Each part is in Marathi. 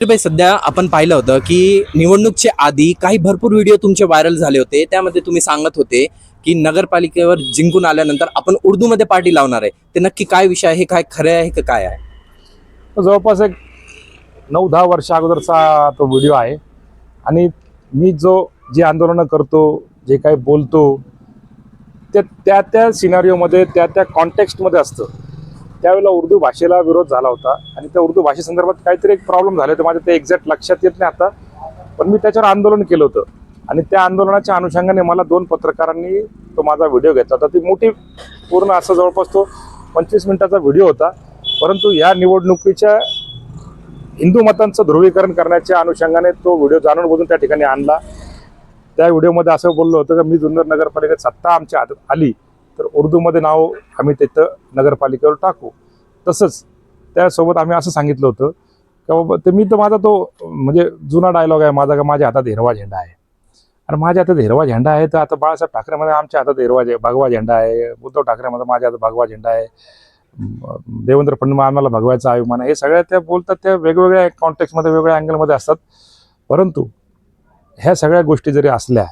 भाई सध्या आपण पाहिलं होतं की निवडणूकच्या आधी काही भरपूर व्हिडिओ तुमचे व्हायरल झाले होते. त्यामध्ये तुम्ही सांगत होते की नगरपालिकेवर जिंकून आल्यानंतर आपण उर्दूमध्ये पार्टी लावणार आहे. ते नक्की काय विषय आहे? काय खरं आहे की काय आहे? जवळपास एक 9-10 वर्ष अगोदरचा तो व्हिडिओ आहे. आणि मी जे आंदोलनं करतो, जे काही बोलतो, ते त्या सिनारिओमध्ये त्या कॉन्टेक्स्टमध्ये असतं. त्यावेळेला उर्दू भाषेला विरोध झाला होता आणि त्या उर्दू भाषेसंदर्भात काहीतरी एक प्रॉब्लेम झाले होते. माझ्या ते एक्झॅक्ट लक्षात येत नाही आता, पण मी त्याच्यावर आंदोलन केलं होतं. आणि त्या आंदोलनाच्या अनुषंगाने मला 2 पत्रकारांनी तो माझा व्हिडिओ घेतला होता. ती मोठी पूर्ण असं जवळपास तो 25 मिनिटाचा व्हिडिओ होता. परंतु या निवडणुकीच्या हिंदू मतांचं ध्रुवीकरण करण्याच्या अनुषंगाने तो व्हिडिओ जाणून बुजून त्या ठिकाणी आणला. त्या व्हिडिओमध्ये असं बोललो होतं की मी जुन्नर नगरपालिकेत सत्ता आमच्या हातात आली तर उर्दूमध्ये नाव आम्ही तिथं नगरपालिकेवर टाकू. तसंच त्यासोबत आम्ही असं सांगितलं होतं की बाबा ते मी तर माझा तो म्हणजे जुना डायलॉग आहे माझा, का माझ्या हातात हिरवा झेंडा आहे. आणि माझ्या हातात हिरवा झेंडा आहे तर आता बाळासाहेब ठाकरेमध्ये आमच्या हातात भगवा झेंडा आहे, उद्धव ठाकरेमध्ये माझ्या हातात भगवा झेंडा आहे, देवेंद्र फडणवीस आम्हाला भगवायचा अभिमान आहे. हे सगळ्या त्या बोलतात त्या वेगवेगळ्या कॉन्टेक्स्टमध्ये वेगवेगळ्या अँगलमध्ये असतात. परंतु ह्या सगळ्या गोष्टी जरी असल्या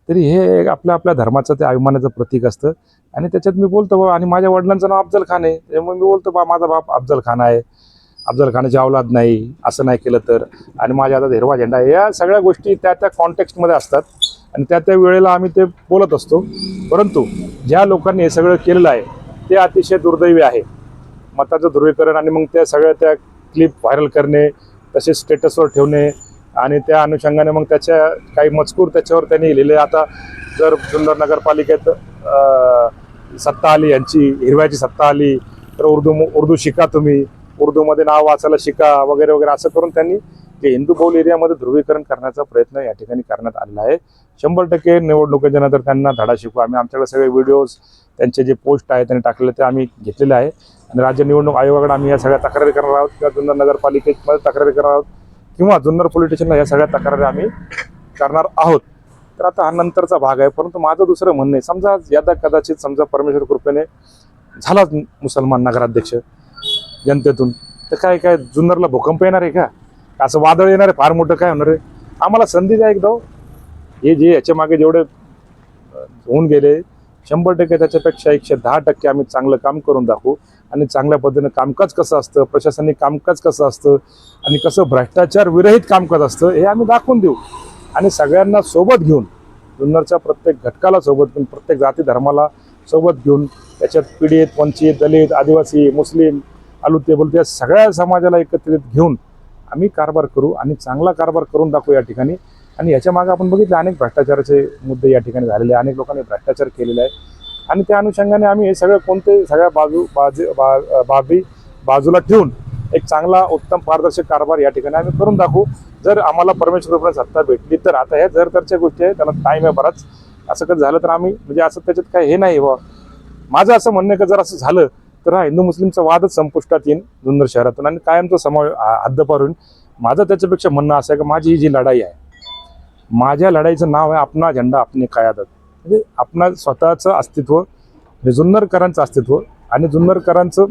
तरी हे आपल्या धर्माचं ते अभिमानाचं प्रतीक असतं. आणि त्याच्यात मी बोलतो आणि माझ्या वडिलांचं नाव अफजल खान आहे, त्यामुळे मी बोलतो माझा बाप अफजल खान आहे, अफजल खानाची औलाद नाही, असं नाही केलं तर, आणि माझ्या हातात हिरवा झेंडा आहे. या सगळ्या गोष्टी त्या कॉन्टेक्स्टमध्ये असतात आणि त्या वेळेला आम्ही ते बोलत असतो. परंतु ज्या लोकांनी हे सगळं केलेलं आहे ते अतिशय दुर्दैवी आहे. मताचं ध्रुवीकरण आणि मग त्या क्लिप व्हायरल करणे, तसेच स्टेटसवर ठेवणे आणि त्या अनुषंगाने मग त्याच्या काही मजकूर त्याच्यावर त्यांनी लिहिले. आता जर जुन्नर नगरपालिकेत सत्ता आली, यांची हिरव्याची सत्ता आली तर उर्दू शिका, तुम्ही उर्दूमध्ये नाव वाचायला शिका वगैरे वगैरे, असं करून त्यांनी जे हिंदू बहुल एरियामध्ये ध्रुवीकरण करण्याचा प्रयत्न या ठिकाणी करण्यात आलेला आहे. 100% निवडणुकीच्या नंतर त्यांना धडा शिकू. आम्ही आमच्याकडे सगळे व्हिडिओज त्यांचे जे पोस्ट आहे त्यांनी टाकलेले ते आम्ही घेतलेले आहे आणि राज्य निवडणूक आयोगाकडे आम्ही या सगळ्या तक्रारी करणार आहोत किंवा जुन्नर नगरपालिकेमध्ये तक्रारी करणार आहोत किंवा जुन्नर पोलीस स्टेशनला या सगळ्या तक्रारी आम्ही करणार आहोत. तर आता हा नंतरचा भाग आहे. परंतु माझं दुसरं म्हणणं आहे, समजा यदा कदाचित समजा परमेश्वर कृपेने झालाच मुसलमान नगराध्यक्ष जनतेतून, तर काय जुन्नरला भूकंप येणार आहे का? असं वादळ येणार आहे फार मोठं? काय होणार आहे? आम्हाला संधी द्या एकदा. हे जे याच्या मागे जेवढे होऊन गेले 100% त्याच्यापेक्षा 110% आम्ही चांगलं काम करून दाखवू. आणि चांगल्या पद्धतीनं कामकाज कसं असतं, प्रशासनिक कामकाज कसं असतं आणि कसं भ्रष्टाचार विरहित कामकाज असतं हे आम्ही दाखवून देऊ. आणि सगळ्यांना सोबत घेऊन, जुन्नरच्या प्रत्येक घटकाला सोबत घेऊन, प्रत्येक जाती धर्माला सोबत घेऊन, त्याच्यात पीडित, वंचित, दलित, आदिवासी, मुस्लिम, आलुतेबल या सगळ्या समाजाला एकत्रित घेऊन आम्ही कारभार करू आणि चांगला कारभार करून दाखवू या ठिकाणी. आणि याच्या मागे आपण बघितलं अनेक भ्रष्टाचाराचे मुद्दे या ठिकाणी झालेले, अनेक लोकांनी भ्रष्टाचार केलेला आहे. आणि त्या अनुषंगाने आम्ही हे सगळं सगळ्या बाबी बाजूला ठेवून एक चांगला उत्तम पारदर्शक कारभार या ठिकाणी आम्ही करून दाखवू. जर आम्हाला परमेश्वर सत्ता भेटली तर. आता ह्या जरतरच्या गोष्टी आहेत, त्याला टाईम आहे बराच. असं कधी झालं तर आम्ही म्हणजे असं त्याच्यात काय हे नाही बा. माझं असं म्हणणं आहे की जर असं झालं तर हा हिंदू मुस्लिमचा वादच संपुष्टात येईल जुन्नर शहरातून आणि कायमचा हद्दपार होईल. माझं त्याच्यापेक्षा म्हणणं असं आहे की माझी ही जी लढाई आहे, माझ्या लढाईचं नाव आहे अपना झेंडा अपनी क़यादत. म्हणजे आपणा स्वतःचं अस्तित्व, जुन्नरकरांचं अस्तित्व आणि जुन्नरकरांचं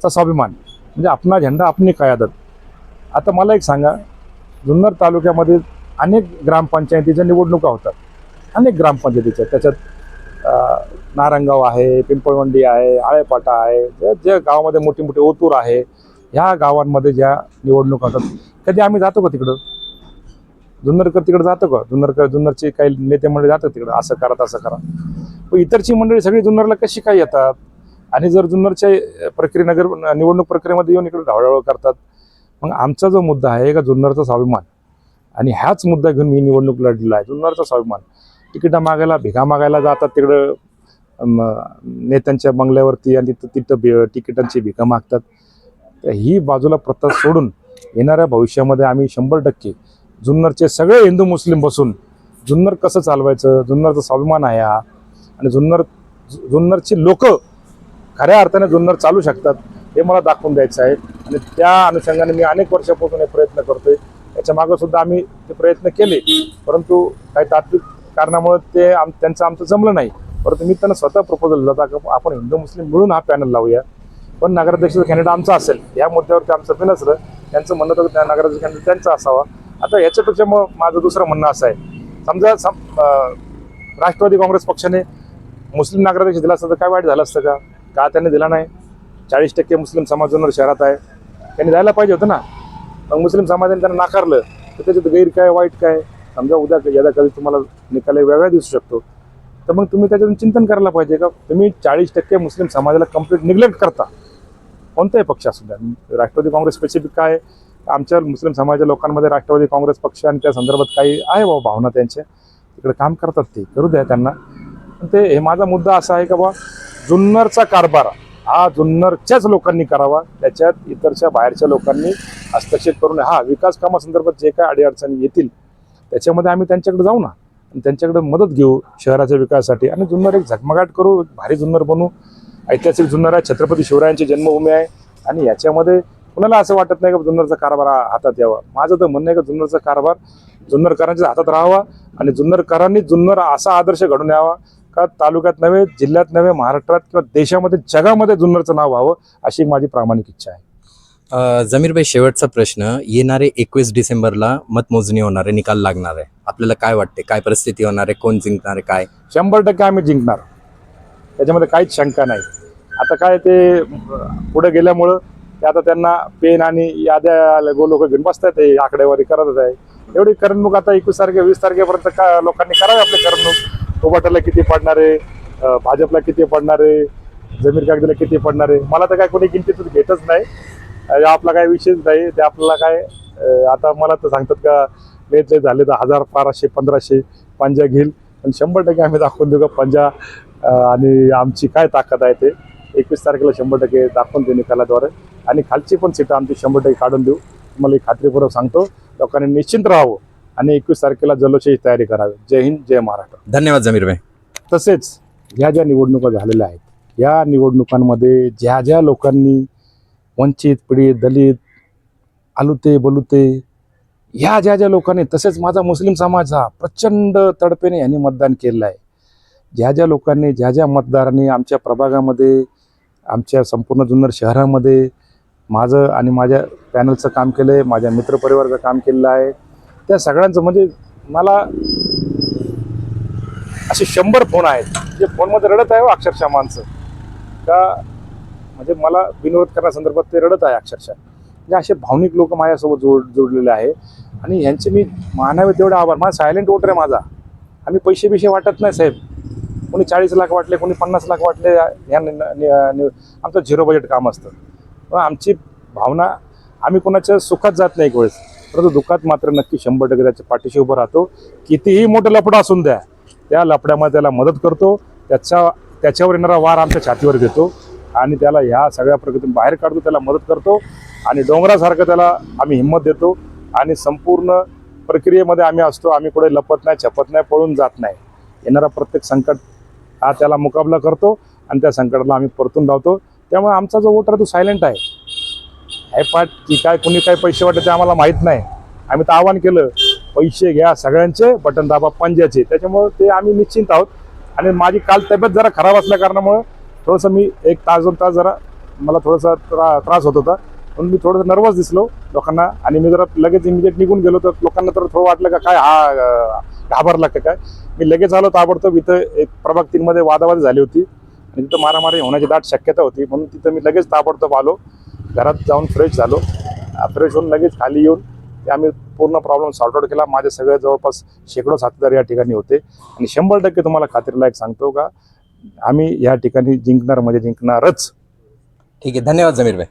स्वाभिमान म्हणजे अपना झेंडा अपनी क़यादत. आता मला एक सांगा, जुन्नर तालुक्यामध्ये अनेक ग्रामपंचायतीच्या निवडणुका होतात, अनेक ग्रामपंचायतीच्या. त्याच्यात नारंगाव आहे, पिंपळवंडी आहे, आळेपाटा आहे, ज्या गावामध्ये मोठी मोठी ओतूर आहे, ह्या गावांमध्ये ज्या निवडणुका होतात, कधी आम्ही जातो का तिकडं? जुन्नरकर तिकडे जातो का? जुन्नरचे काही नेते मंडळी जातात तिकडं, असं करा तसं करा. पण इतरची मंडळी सगळी जुन्नरला कशी काय येतात? आणि जर जुन्नरच्या निवडणूक प्रक्रियेमध्ये येऊन इकडे ढवळाढवळ करतात. मग आमचा जो मुद्दा आहे का जुन्नरचा स्वाभिमान, आणि ह्याच मुद्दा घेऊन मी निवडणूक लढलेला आहे. जुन्नरचा स्वाभिमान. तिकीटा मागायला, भिका मागायला जातात तिकडं नेत्यांच्या बंगल्यावरती आणि तिथं तिकिटांची भिका मागतात. तर ही बाजूला प्रथा सोडून येणाऱ्या भविष्यामध्ये आम्ही 100% जुन्नरचे सगळे हिंदू मुस्लिम बसून जुन्नर कसं चालवायचं, जुन्नरचा स्वाभिमान आहे हा, आणि जुन्नरची लोक खऱ्या अर्थाने जुन्नर चालू शकतात हे मला दाखवून द्यायचं आहे. आणि त्या अनुषंगाने मी अनेक वर्षापासून हे प्रयत्न करतोय. याच्या मागं सुद्धा आम्ही ते प्रयत्न केले, परंतु काही तात्विक कारणामुळे त्यांचं आमचं जमलं नाही. परंतु मी त्यांना स्वतः प्रपोजल दिला होता की आपण हिंदू मुस्लिम मिळून हा पॅनल लावूया, पण नगराध्यक्षाचा कॅन्डिडेट आमचा असेल या मुद्द्यावरती आमचं बिनसलं त्यांचं म्हणणं होतं त्या नगराध्यक्ष कॅन्डिडेट त्यांचा असावा. आता याच्यापेक्षा मग माझं दुसरं म्हणणं असं आहे, समजा राष्ट्रवादी काँग्रेस पक्षाने मुस्लिम नगराध्यक्ष दिला असतं तर काय वाईट झालं असतं का? का त्यांनी दिला नाही? 40% मुस्लिम समाज जुन्नर शहरात आहे, त्यांनी द्यायला पाहिजे होतं ना. मग मुस्लिम समाजाने त्यांना नाकारलं तर त्याच्यात गैर काय वाईट काय? समजा उद्या यदा कधी तुम्हाला निकाल वेगळा दिसू शकतो, तर मग तुम्ही त्याच्यातून चिंतन करायला पाहिजे का तुम्ही 40% मुस्लिम समाजाला कम्प्लीट निग्लेक्ट करता. कोणताही पक्ष असू द्या, राष्ट्रवादी काँग्रेस स्पेसिफिक काय, आमच्या मुस्लिम समाजाच्या लोकांमध्ये राष्ट्रवादी काँग्रेस पक्ष आणि त्या संदर्भात काही आहे बाबा भावना त्यांच्या, तिकडे काम करतात, ते करू द्या त्यांना. पण ते हे माझा मुद्दा असा आहे का बा जुन्नरचा कारभार हा जुन्नरच्याच लोकांनी करावा, त्याच्यात इतरच्या बाहेरच्या लोकांनी हस्तक्षेप करू नये. हा विकास कामासंदर्भात जे काय अडीअडचणी येतील त्याच्यामध्ये आम्ही त्यांच्याकडे जाऊ ना, आणि त्यांच्याकडे मदत घेऊ शहराच्या विकासासाठी, आणि जुन्नर एक झगमगाट करू, भारी जुन्नर बनू. ऐतिहासिक जुन्नर आहे, छत्रपती शिवरायांची जन्मभूमी आहे, आणि याच्यामध्ये कुणाला असं वाटत नाही का जुन्नरचा कारभार हातात यावा. माझं तर म्हणणं आहे का जुन्नरचा कारभार जुन्नरकरांच्या हातात राहावा, आणि जुन्नरकरांनी जुन्नर असा आदर्श घडून यावा का तालुक्यात नव्हे, जिल्ह्यात नव्हे, महाराष्ट्रात किंवा देशामध्ये, जगामध्ये जुन्नरचं नाव व्हावं, अशी माझी प्रामाणिक इच्छा आहे. जमीरभाई, शेवटचा प्रश्न, येणारे 21 डिसेंबरला मतमोजणी होणार आहे, निकाल लागणार आहे, आपल्याला काय वाटते, काय परिस्थिती होणार आहे, कोण जिंकणार आहे, काय? 100% आम्ही जिंकणार, त्याच्यामध्ये काहीच शंका नाही. आता काय ते पुढे गेल्यामुळं ते आता त्यांना पेन आणि याद्या लोक घेऊन बसतात, ते आकडेवारी करतच आहे. एवढी करमणूक आता 21 तारखे 20 तारखेपर्यंत का लोकांनी करावी आपली करमणूक. उभाटाला किती पडणार आहे, भाजपला किती पडणार आहे, जमीर कागदीला किती पडणार आहे, मला तर काय कोणी गिनतीतून घेतच नाही. आपला काय विषयच नाही ते. आपल्याला काय आता मला तर सांगतात का लय झाले तर 1000 1200 1500 पंजा घेईल, पण 100% आम्ही दाखवून देऊ का पंजा आणि आमची काय ताकद आहे ते 21 तारखेला 100% दाखवून देऊ निकालाद्वारे. आणि खालची पण सीटं आमची 100% काढून देऊ, तुम्हाला खात्रीपूर्वक सांगतो. लोकांनी निश्चिंत राहावं आणि 21 तारखेला जल्लोषाची तयारी करावी. जय हिंद, जय महाराष्ट्र. धन्यवाद जमीरभाई. तसेच ह्या ज्या निवडणुका झालेल्या आहेत, या निवडणुकांमध्ये ज्या ज्या लोकांनी वंचित, पीडित, दलित, आलुते बलुते, ह्या ज्या लोकांनी, तसेच माझा मुस्लिम समाज हा प्रचंड तडपेने यांनी मतदान केलेलं आहे. ज्या लोकांनी, ज्या मतदारांनी आमच्या प्रभागामध्ये, आमच्या संपूर्ण जुन्नर शहरामध्ये माझं आणि माझ्या पॅनलचं काम केलं आहे, माझ्या मित्रपरिवाराचं काम केलेलं आहे, त्या सगळ्यांचं म्हणजे मला असे 100 फोन आहेत जे फोनमध्ये रडत आहे अक्षरशः माणसं का, म्हणजे मला विनोद करण्यासंदर्भात ते रडत आहे अक्षरशः. म्हणजे असे भावनिक लोक माझ्यासोबत जोडलेले आहे, आणि यांचे मी मानावे तेवढे आभार. माझा सायलेंट वोटर आहे माझा. आम्ही पैसे वाटत नाही साहेब. कोणी 40 लाख वाटले, कोणी 50 लाख वाटले, आमचं 0 बजेट काम असतं. पण आमची भावना, आम्ही कोणाच्या सुखात जात नाही एक वेळेस, परंतु दुःखात मात्र नक्की 100% त्याच्या पाठीशी उभं राहतो. कितीही मोठं लफडं असून द्या, त्या लफड्यामध्ये त्याला मदत करतो, त्याच्यावर येणारा वार आमच्या छातीवर घेतो, आणि त्याला ह्या सगळ्या प्रगतीतून बाहेर काढतो, त्याला मदत करतो, आणि डोंगरासारखं त्याला आम्ही हिंमत देतो, आणि संपूर्ण प्रक्रियेमध्ये आम्ही असतो. आम्ही कुठे लपत नाही, छपत नाही, पळून जात नाही. येणारा प्रत्येक संकट हा त्याला मुकाबला करतो, आणि त्या संकटाला आम्ही परतून लावतो. त्यामुळे आमचा जो वोटर तो सायलेंट आहे. हे पाठ की काय कोणी काय पैसे वाटते ते आम्हाला माहीत नाही. आम्ही तर आवाहन केलं, पैसे घ्या सगळ्यांचे, बटन दाबा पंजाचे. त्याच्यामुळे ते आम्ही निश्चिंत आहोत. आणि माझी काल तब्येत जरा खराब असल्या कारणामुळे थोडंसं मी 1 तास 2 तास जरा मला थोडासा त्रास होत होता, म्हणून मी थोडंसं नर्वस दिसलो लोकांना, आणि मी जरा लगेच इमिजिएट निघून गेलो. तर लोकांना तर थोडं वाटलं का काय हा घाबरला का काय. मी लगेच आलो ताबडतोब. इथं एक प्रभाग 3 मध्ये वादावादी झाली होती, आणि तिथं मारामारी होण्याची दाट शक्यता होती, म्हणून तिथं मी लगेच ताबडतोब आलो. घरात जाऊन फ्रेश झालो, फ्रेश होऊन लगेच खाली येऊन ते आम्ही पूर्ण प्रॉब्लेम सॉर्ट आउट केला. माझे सगळे जवळपास शेकडो साथीदार या ठिकाणी होते, आणि 100% तुम्हाला खात्रीलायक सांगतो का आम्ही या ठिकाणी जिंकणार म्हणजे जिंकणारच. ठीक आहे, धन्यवाद जमीरभाई.